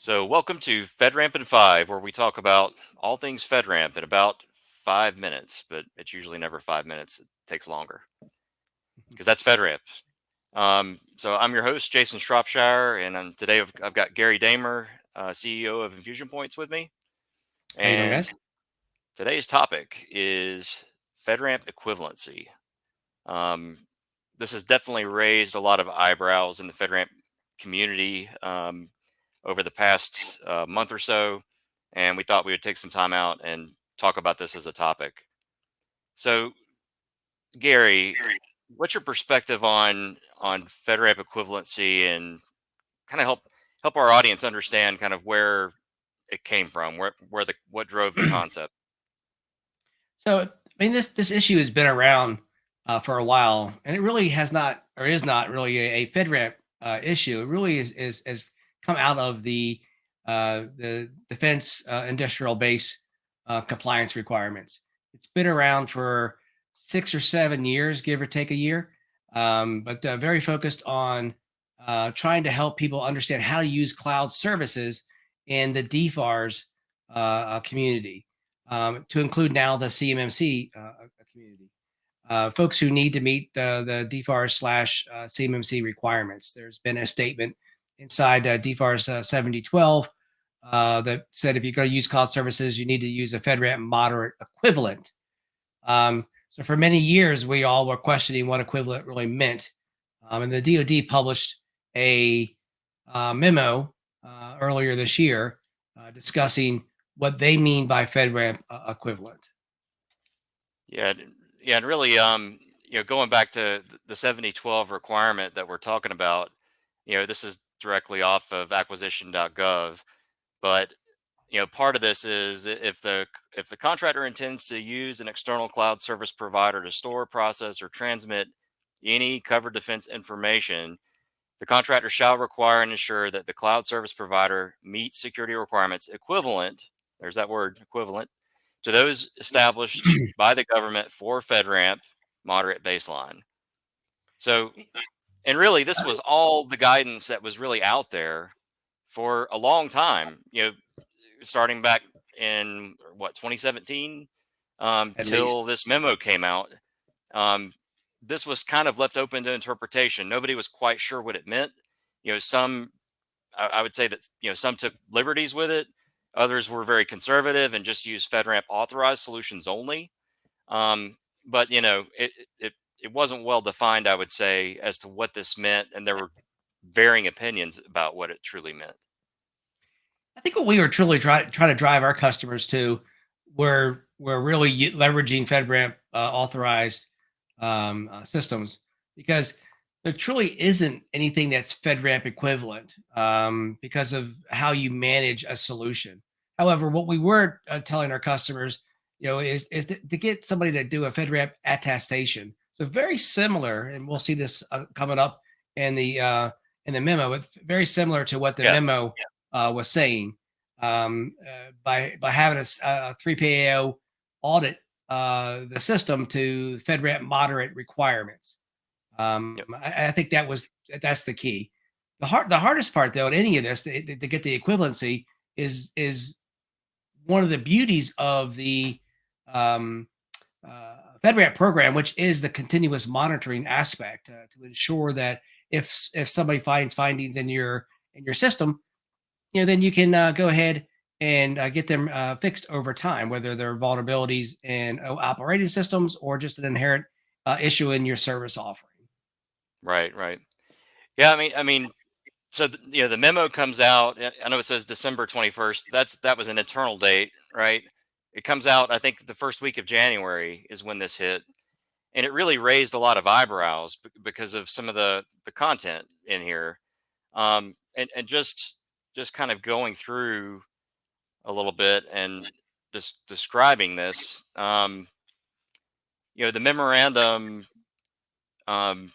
So, welcome to FedRAMP in 5, where we talk about all things FedRAMP in about 5 minutes, but it's usually never 5 minutes. It takes longer because that's FedRAMP. So, I'm your host, Jason Shropshire, and today I've got Gary Damer, CEO of Infusion Points, with me. How you doing, And guys? today's topic is FedRAMP equivalency. Um, this has definitely raised a lot of eyebrows in the FedRAMP community. Over the past month or so, and we thought we would take some time out and talk about this as a topic. So, Gary, what's your perspective on FedRAMP equivalency, and kind of help our audience understand kind of where it came from, where the what drove the concept? So, I mean, this issue has been around for a while, and it really has not, or is not really a FedRAMP issue. It really is come out of the defense industrial base compliance requirements. It's been around for 6 or 7 years, give or take a year, but very focused on trying to help people understand how to use cloud services in the DFARS community, to include now the CMMC community. Folks who need to meet the DFARS slash CMMC requirements. There's been a statement inside DFARS 7012 that said if you're going to use cloud services, you need to use a FedRAMP moderate equivalent. So for many years, we all were questioning what equivalent really meant. And the DoD published a memo earlier this year discussing what they mean by FedRAMP equivalent. Yeah, yeah, and really, going back to the 7012 requirement that we're talking about, this is directly off of acquisition.gov, but part of this is if the contractor intends to use an external cloud service provider to store, process, or transmit any covered defense information, the contractor shall require and ensure that the cloud service provider meets security requirements equivalent, there's that word, equivalent, to those established by the government for FedRAMP moderate baseline. So, and really, this was all the guidance that was really out there for a long time. Starting back in what, 2017, At till least. this memo came out. Um, this was kind of left open to interpretation. Nobody was quite sure what it meant. Some, I would say that, some took liberties with it. Others were very conservative and just used FedRAMP authorized solutions only. But it wasn't well defined, I would say, as to what this meant, and there were varying opinions about what it truly meant. I think what we were truly trying to drive our customers to, we're really leveraging FedRAMP authorized systems, because there truly isn't anything that's FedRAMP equivalent because of how you manage a solution. However, what we were telling our customers, is to get somebody to do a FedRAMP attestation. So very similar, and we'll see this coming up in the memo. But very similar to what the Yeah. memo was saying, by having a 3PAO audit the system to FedRAMP moderate requirements. Yep. I think that's the key. The hardest part, though, in any of this to get the equivalency is one of the beauties of the um, FedRAMP program, which is the continuous monitoring aspect to ensure that if somebody finds findings in your system, then you can go ahead and get them fixed over time, whether they're vulnerabilities in operating systems or just an inherent issue in your service offering. Right. Right. Yeah. I mean, so the memo comes out. I know it says December 21st. That was an internal date, right? It comes out, I think, the first week of January is when this hit, and it really raised a lot of eyebrows because of some of the content in here. And just kind of going through a little bit and just describing this. The memorandum, um,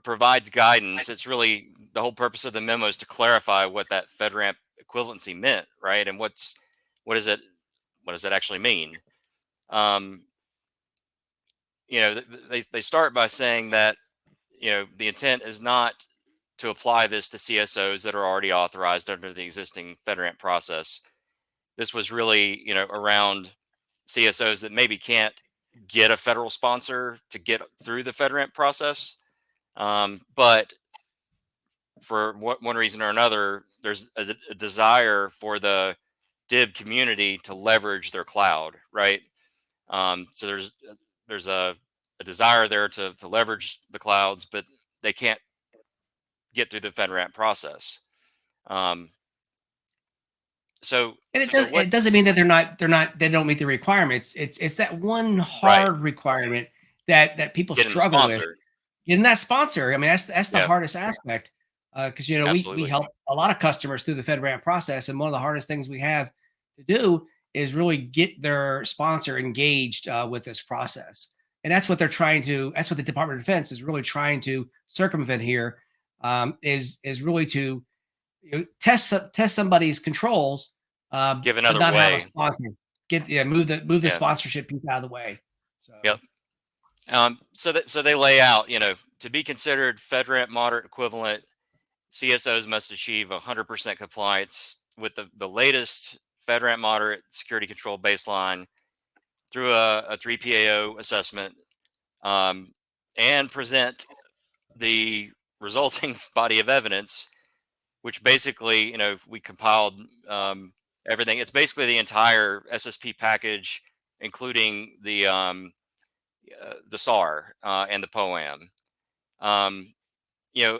provides guidance. It's really the whole purpose of the memo is to clarify what that FedRAMP equivalency meant, right? And what is it? What does that actually mean? Um, they start by saying that the intent is not to apply this to CSOs that are already authorized under the existing FedRAMP process. This was really, around CSOs that maybe can't get a federal sponsor to get through the FedRAMP process. But for one reason or another, there's a desire for the DIB community to leverage their cloud, right? So there's a desire there to leverage the clouds, but they can't get through the FedRAMP process. Um, so And so what? it doesn't mean that they don't meet the requirements. It's that one Right, hard requirement that people getting the struggle with. sponsor. Getting that sponsor, I mean, that's the Yeah, hardest aspect, because, we absolutely. help a lot of customers through the FedRAMP process, and one of the hardest things we have to do is really get their sponsor engaged, with this process, and that's what the Department of Defense is really trying to circumvent here, is really to, test somebody's controls, Give but another not have a way. sponsor. Move the Yeah. sponsorship piece out of the way. So Yep. So they lay out, to be considered FedRAMP moderate equivalent, CSOs must achieve 100% compliance with the latest FedRAMP moderate security control baseline through a 3PAO assessment, um, and present the resulting body of evidence, which basically, we compiled, everything. It's basically the entire SSP package, including the SAR, and the POAM.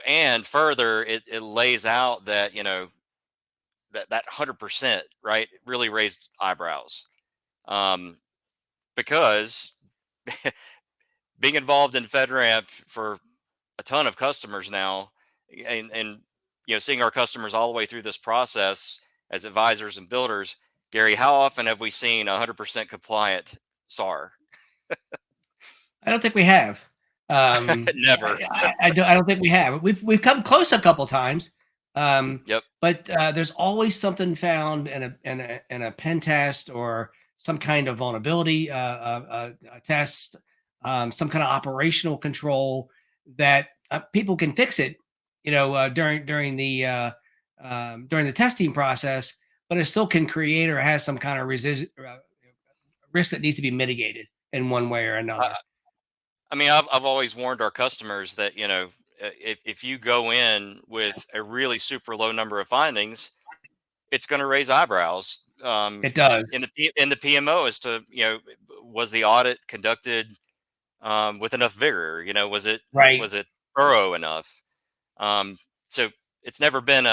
And further, it lays out that, that 100%, right, really raised eyebrows, um, because being involved in FedRAMP for a ton of customers now, and seeing our customers all the way through this process as advisors and builders, Gary, how often have we seen 100% compliant SAR? I don't think we have. Never. I don't think we have. We've come close a couple times, Yep. but there's always something found in a pen test or some kind of vulnerability test, some kind of operational control that people can fix it. During the testing process, but it still can create or has some kind of risk that needs to be mitigated in one way or another. I mean, I've always warned our customers that, if you go in with a really super low number of findings, it's going to raise eyebrows, It does. in the PMO, as to, was the audit conducted, with enough vigor? Right. Was it thorough enough? Um, so it's never been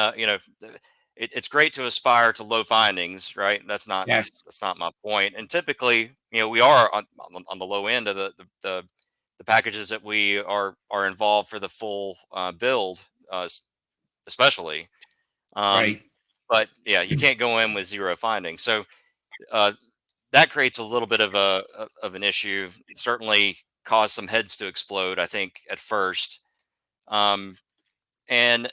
it's great to aspire to low findings, right? Yes. That's not my point. And typically, we are on the low end of the packages that we are involved for the full, build, especially. Um, Right. but yeah, you can't go in with zero findings. So, uh, that creates a little bit of an issue. Certainly caused some heads to explode, I think, at first. Um, and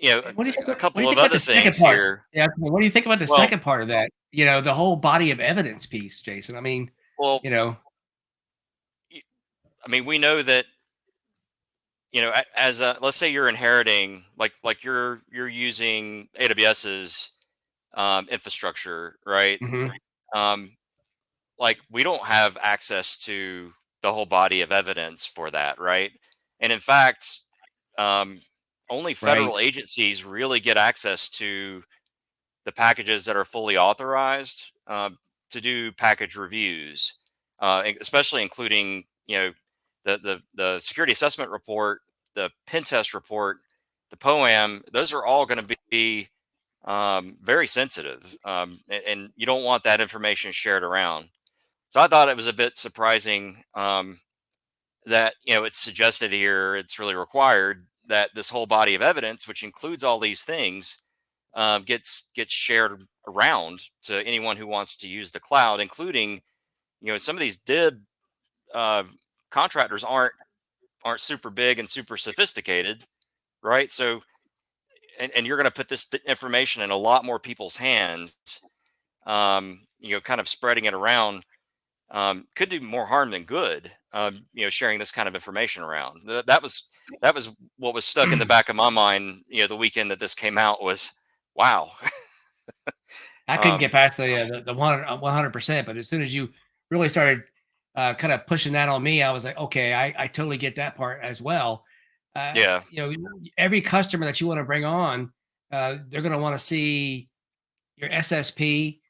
And a what do you couple of think about the other second things part? here. Yeah, what do you think about the Well, second part of that? The whole body of evidence piece, Jason. I mean, well, you know y- I mean, we know that, as a, let's say you're inheriting, like you're using AWS's, infrastructure, right? mhm, Um, like, we don't have access to the whole body of evidence for that, right? And in fact, um, only right, federal agencies really get access to the packages that are fully authorized, to do package reviews, especially including, the security assessment report, the pen test report, the POAM. Those are all going to be, very sensitive, and you don't want that information shared around. So I thought it was a bit surprising, that, it's suggested here, it's really required that this whole body of evidence, which includes all these things, gets shared around to anyone who wants to use the cloud, including, some of these DIB, uh, contractors aren't super big and super sophisticated, right? So, and you're going to put this information in a lot more people's hands, kind of spreading it around, could do more harm than good. sharing this kind of information around. That was what was stuck in the back of my mind. The weekend that this came out was, wow. I couldn't get um, past the 100%, but as soon as you really started, kinda pushing that on me, I was like, "Okay, I totally get that part as well." yeah, Every customer that you wanna bring on, they're gonna wanna see your SSP,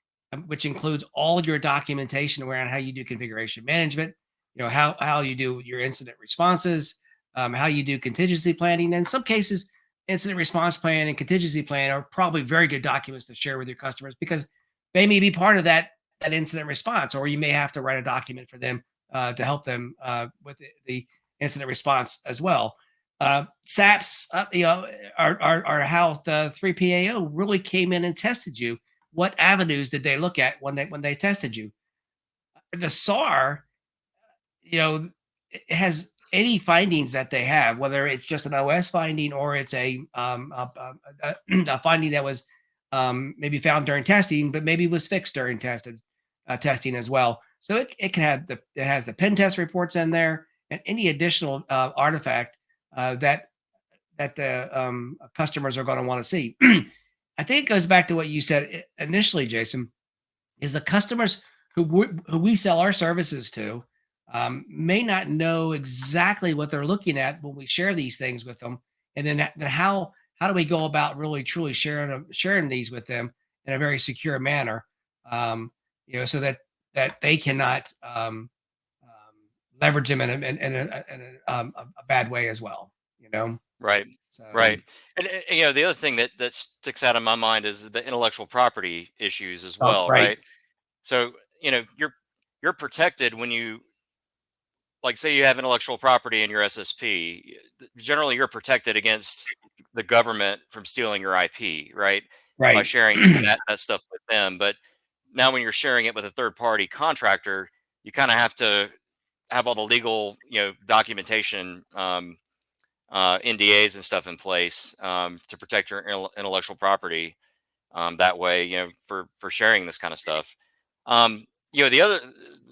which includes all your documentation around how you do configuration management, how you do your incident responses, how you do contingency planning. And in some cases, incident response plan and contingency plan are probably very good documents to share with your customers because they may be part of that incident response, or you may have to write a document for them to help them with the incident response as well. SAPs, are how the 3PAO really came in and tested you. What avenues did they look at when they tested you? The SAR, it has any findings that they have, whether it's just an OS finding or it's a finding that was maybe found during testing, but maybe was fixed during testing as well. So it can have it has the pen test reports in there and any additional artifact that the customers are going to want to see. I think it goes back to what you said initially, Jason, is the customers who we sell our services to may not know exactly what they're looking at when we share these things with them, and then how do we go about really truly sharing these with them in a very secure manner, so that they cannot leverage them in a bad way as well. right, So right. And the other thing that sticks out in my mind is the intellectual property issues as oh, well, right, right? So you're protected when you, like, say you have intellectual property in your SSP. Generally you're protected against the government from stealing your IP, right? By right. sharing that stuff with them. But now when you're sharing it with a third party contractor, you kind of have to have all the legal, documentation, NDAs and stuff in place, to protect your intellectual property. That way, for sharing this kind of stuff. The other,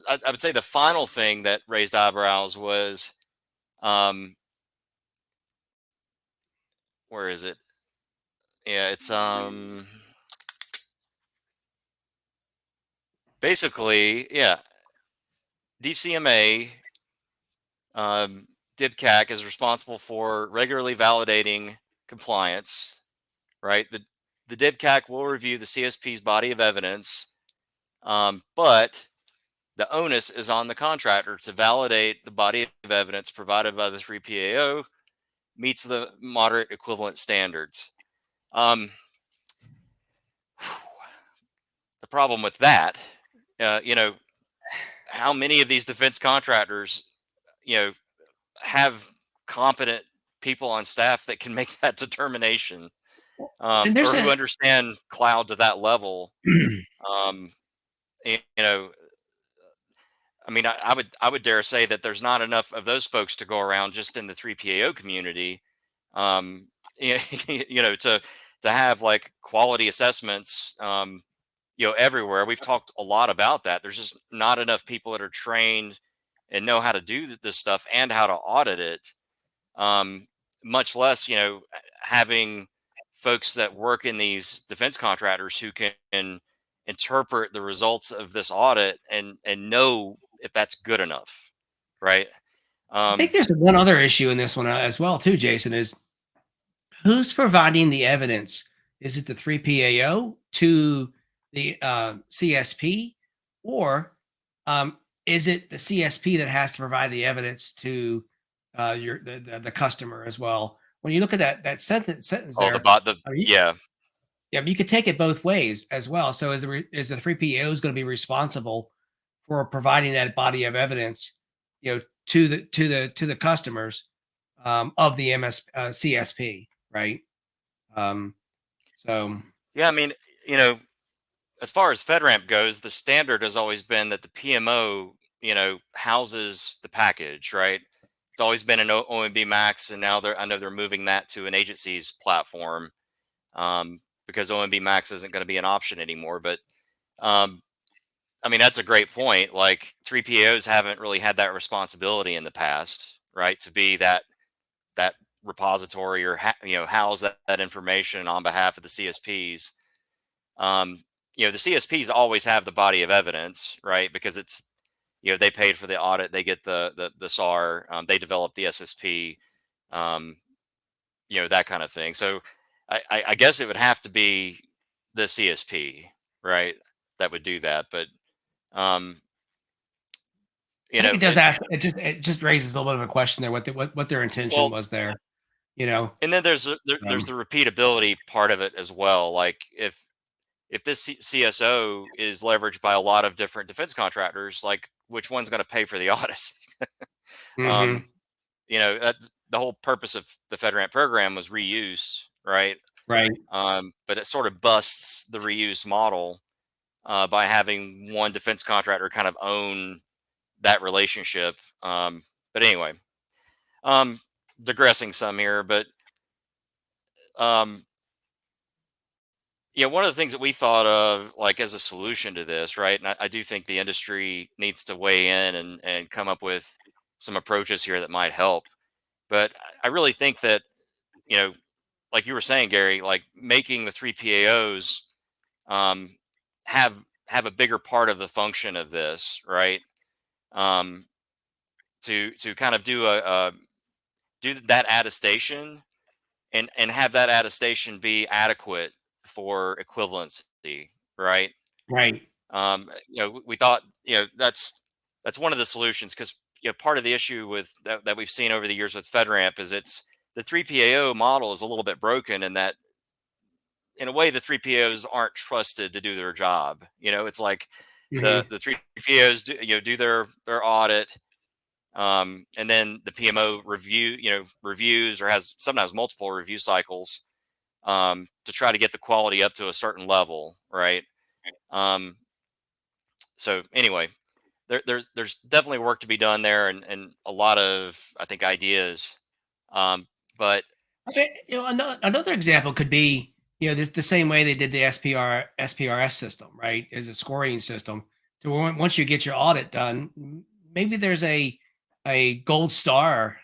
I would say the final thing that raised eyebrows was, um, where is it? Yeah, it's basically, yeah, DCMA, DibCAC is responsible for regularly validating compliance, right? The DibCAC will review the CSP's body of evidence, but the onus is on the contractor to validate the body of evidence provided by the 3PAO meets the moderate equivalent standards. Um, the problem with that, uh, you know, how many of these defense contractors, you know, have competent people on staff that can make that determination, And there's or who a understand cloud to that level? Um, you know, I mean, I would dare say that there's not enough of those folks to go around just in the 3PAO community. Um, to have like quality assessments, everywhere. We've talked a lot about that. There's just not enough people that are trained and know how to do this stuff and how to audit it. Um, Much less, having folks that work in these defense contractors who can interpret the results of this audit and know if that's good enough, right? I think Um, there's one other issue in this one as well too, Jason, is who's providing the evidence? Is it the 3PAO to the CSP, or is it the CSP that has to provide the evidence to the customer as well? When you look at that sentence oh, the there, bot, the you, yeah, yeah, you could take it both ways as well. So is the 3PAO is going to be responsible for providing that body of evidence, to the customers of the CSP, right? Um, so yeah. I mean, you know, as far as FedRAMP goes, the standard has always been that the PMO, houses the package, right? It's always been an OMB Max, and now I know they're moving that to an agency's platform, because OMB Max isn't going to be an option anymore. But um, I mean, that's a great point. Like 3POs haven't really had that responsibility in the past, right? To be that repository or house that information on behalf of the CSPs. Um, the CSPs always have the body of evidence, right? Because it's they paid for the audit, they get the SAR, they develop the SSP, um, that kind of thing. So I guess it would have to be the CSP, right? That would do that, but um, I think it does and ask. It just raises a little bit of a question there. What their intention well, was there. You know. and then there's Um, the repeatability part of it as well. Like if this CSO is leveraged by a lot of different defense contractors, like which one's going to pay for the audit? um, hmm. the whole purpose of the FedRAMP program was reuse, right? Right. But it sort of busts the reuse model by having one defense contractor kind of own that relationship. But anyway, um, digressing some here, but um, one of the things that we thought of, like as a solution to this, right? And I do think the industry needs to weigh in and come up with some approaches here that might help. But I really think that you know, like you were saying, Gary, like making the three PAOs um, have a bigger part of the function of this, right? Um, to kind of do that attestation and have that attestation be adequate for equivalency, right? Right. We thought that's one of the solutions because part of the issue with that we've seen over the years with FedRAMP is it's the 3PAO model is a little bit broken in that in a way the 3POs aren't trusted to do their job. It's like Hmm. the 3POs do their audit, and then the PMO reviews or has sometimes multiple review cycles to try to get the quality up to a certain level, right? Um, so anyway, there's definitely work to be done there, and a lot of I think ideas. Um, but Okay, another example could be, this the same way they did the SPRS system, right? Is a scoring system. So once you get your audit done, maybe there's a gold star,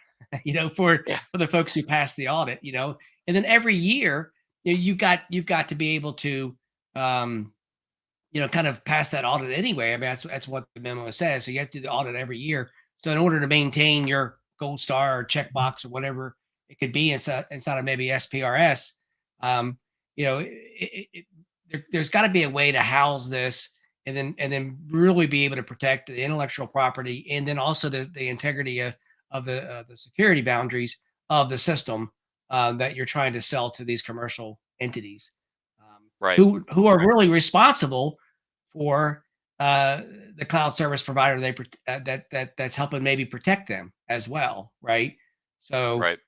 yeah, for the folks who pass the audit, and then every year, you've got to be able to, um, kind of pass that audit anyway. I mean, that's what the memo says. So you have to do the audit every year. So in order to maintain your gold star or checkbox or whatever it could be inside of maybe SPRS, um, there's got to be a way to house this and then really be able to protect the intellectual property and then also the integrity of the security boundaries of the system that you're trying to sell to these commercial entities, right, who are really responsible for uh, the cloud service provider that's helping maybe protect them as well, right? So, right.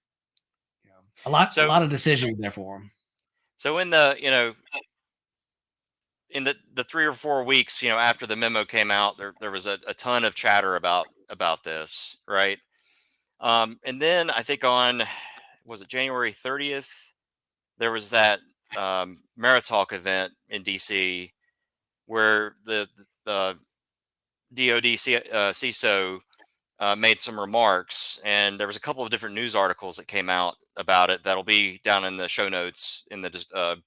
a lot a So lot of decisions there for them. so in the 3 or 4 weeks after the memo came out, there was a ton of chatter about this, right? And then I think on was it January 30th, there was that Maritalk event in DC where the DoD CISO made some remarks, and there was a couple of different news articles that came out about it that'll be down in the show notes in the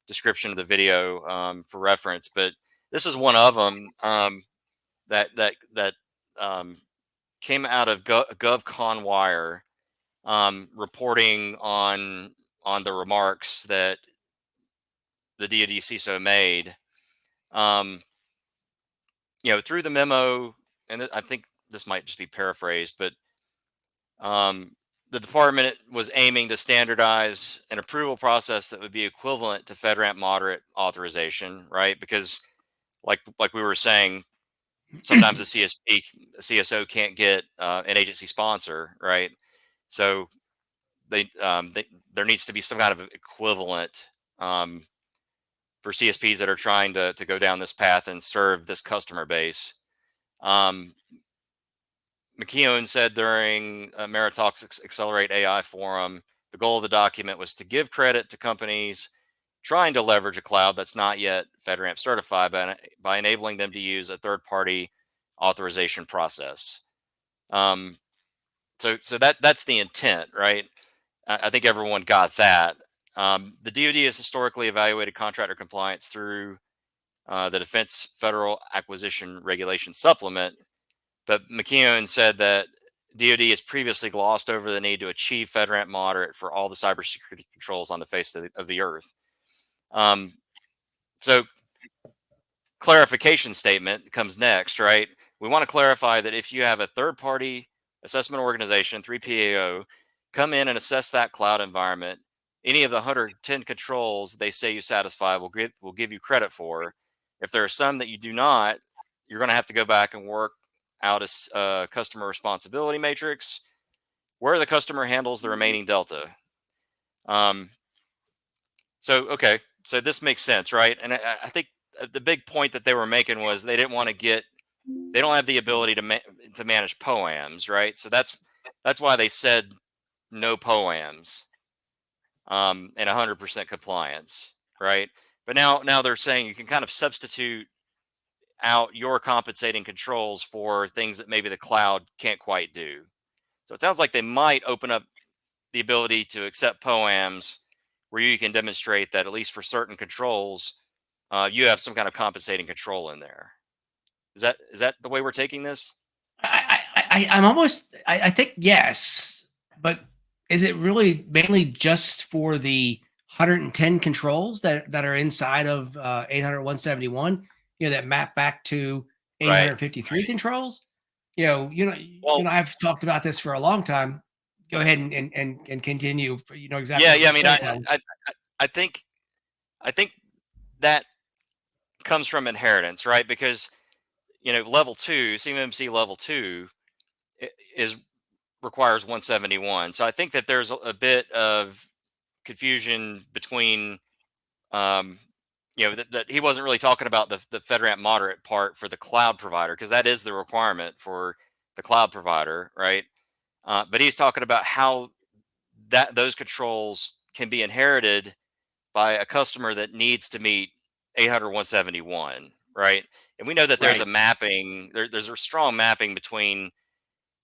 description of the video for reference. But this is one of them that um, came out of GovConWire, reporting on the remarks that the DoD CISO made. Um, through the memo, and I think this might just be paraphrased, but um, the department was aiming to standardize an approval process that would be equivalent to FedRAMP moderate authorization, right? Because like we were saying, sometimes the CSO can't get an agency sponsor, right? So there needs to be some kind of equivalent um, for CSPs that are trying to go down this path and serve this customer base. Um, McKeown said during Maritalk's Accelerate AI forum, the goal of the document was to give credit to companies trying to leverage a cloud that's not yet FedRAMP certified by enabling them to use a third party authorization process. Um, so that's the intent, right? I think everyone got that. The DoD has historically evaluated contractor compliance through the Defense Federal Acquisition Regulation Supplement, but McKeown said that DoD has previously glossed over the need to achieve FedRAMP moderate for all the cybersecurity controls on the face of the earth. Um, so clarification statement comes next, right? We want to clarify that if you have a third party assessment organization, 3PAO, come in and assess that cloud environment, any of the 110 controls they say you satisfy will give you credit for. If there are some that you do not, you're going to have to go back and work out a customer responsibility matrix where the customer handles the remaining delta. Um, okay, so this makes sense, right? And I think the big point that they were making was they don't have the ability to manage poams, right? So that's why they said no poams and 100% compliance, right? But now they're saying you can kind of substitute out your compensating controls for things that maybe the cloud can't quite do. So it sounds like they might open up the ability to accept poams where you can demonstrate that at least for certain controls, you have some kind of compensating control in there. Is that the way we're taking this? I'm almost. I think yes, but is it really mainly just for the 110 controls that are inside of 800 that map back to Right. 853 controls? Well, I've talked about this for a long time. Go ahead and continue. You know exactly yeah, what yeah. you're I mean, saying on. I think I think that comes from inheritance, right? Because level two, CMMC level two is requires 171. So I think that there's a bit of confusion between, um, that he wasn't really talking about the FedRAMP moderate part for the cloud provider because that is the requirement for the cloud provider, right? But he's talking about how those controls can be inherited by a customer that needs to meet 800 171, right? And we know that there's a Right. mapping, there's a strong mapping between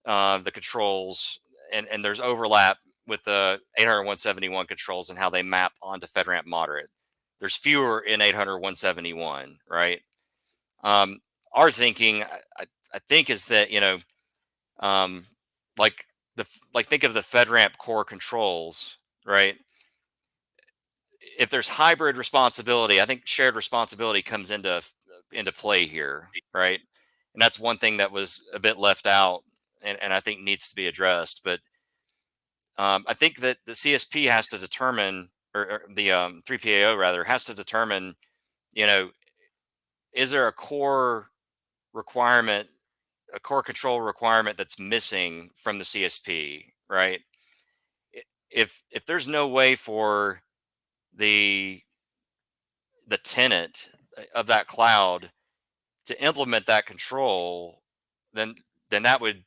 the controls, and there's overlap with the 800 171 controls and how they map onto FedRAMP moderate. There's fewer in 800 171, right? Um, our thinking, I think, is that, um, like like think of the FedRAMP core controls, right? If there's hybrid responsibility, I think shared responsibility comes into play here, right? And that's one thing that was a bit left out, and I think needs to be addressed. But I think that the CSP has to determine, or the 3PAO rather, has to determine, you know, is there a core requirement, a core control requirement that's missing from the CSP, right? If there's no way for the the tenant of that cloud to implement that control, then that would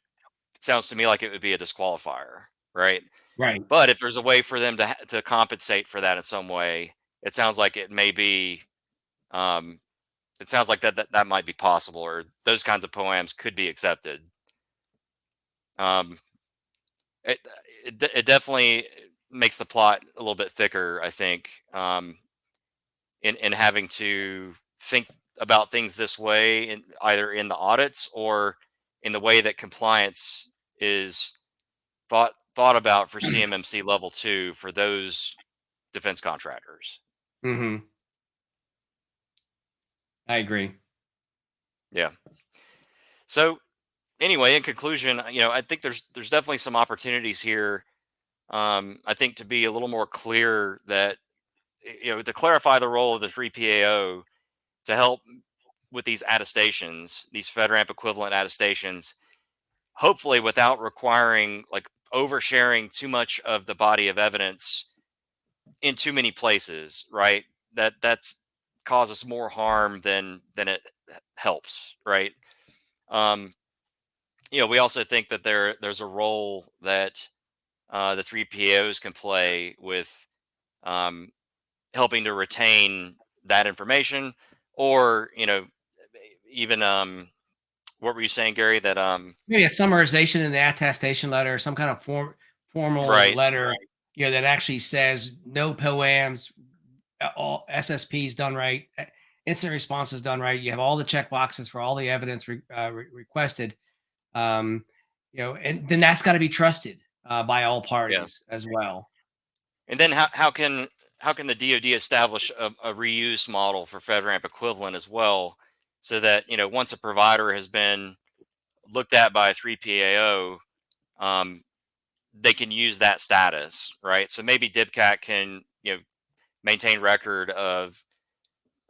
sounds to me like it would be a disqualifier, right? Right. But if there's a way for them to compensate for that in some way, it sounds like it may be. Um, it sounds like that might be possible, or those kinds of poems could be accepted. Um, it, it definitely makes the plot a little bit thicker, I think. In having to think about things this way, in either in the audits or in the way that compliance is thought about for CMMC level 2 for those defense contractors. Hmm. I agree. Yeah. So anyway, in conclusion, I think there's definitely some opportunities here. I think to be a little more clear that, to clarify the role of the 3PAO to help with these attestations, these FedRAMP equivalent attestations, hopefully without requiring, like, oversharing too much of the body of evidence in too many places, right? That's causes more harm than it helps, right? Um, we also think that there's a role that the three POs can play with, um, helping to retain that information, or even what were you saying, Gary? That Maybe a summarization in the attestation letter, some kind of formal right, letter, that actually says no POAMs, all SSPs done right, incident response is done right. You have all the check boxes for all the evidence requested, um, and then that's got to be trusted by all yeah. parties as well. And then how can the DoD establish a reuse model for FedRAMP equivalent as well, so that once a provider has been looked at by a 3PAO, um, they can use that status, right? So maybe DibCat can maintain record of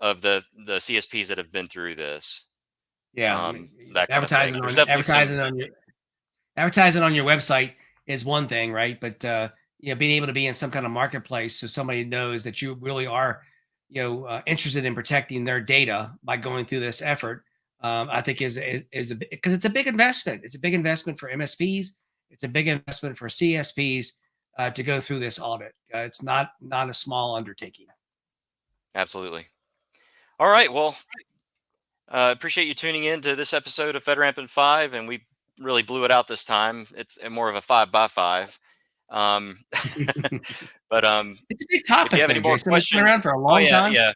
the CSPs that have been through this, Yeah, I mean, that kind of thing. There's definitely some. advertising on your website is one thing, right? But being able to be in some kind of marketplace so somebody knows that you really are, interested in protecting their data by going through this effort, I think is because it's a big investment. It's a big investment for MSPs. It's a big investment for CSPs to go through this audit. It's not a small undertaking. Absolutely. All right. Well, appreciate you tuning in to this episode of FedRAMP in 5, and we really blew it out this time. It's more of a 5 by 5. Um, but It's a big if you topic, have any though, more Jason. It's been questions, around for a oh long yeah, time. yeah.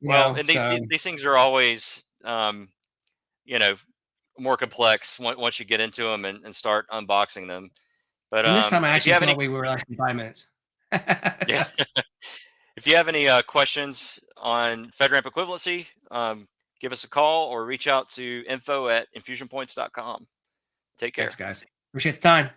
Well, and these So these, these things are always you know more complex once you get into them and start unboxing them. But and this time I if you actually have thought any, we were less than 5 minutes. yeah, if you have any questions on FedRAMP equivalency, give us a call or reach out to info@infusionpoints.com. Take Thanks, care. guys. Appreciate the time.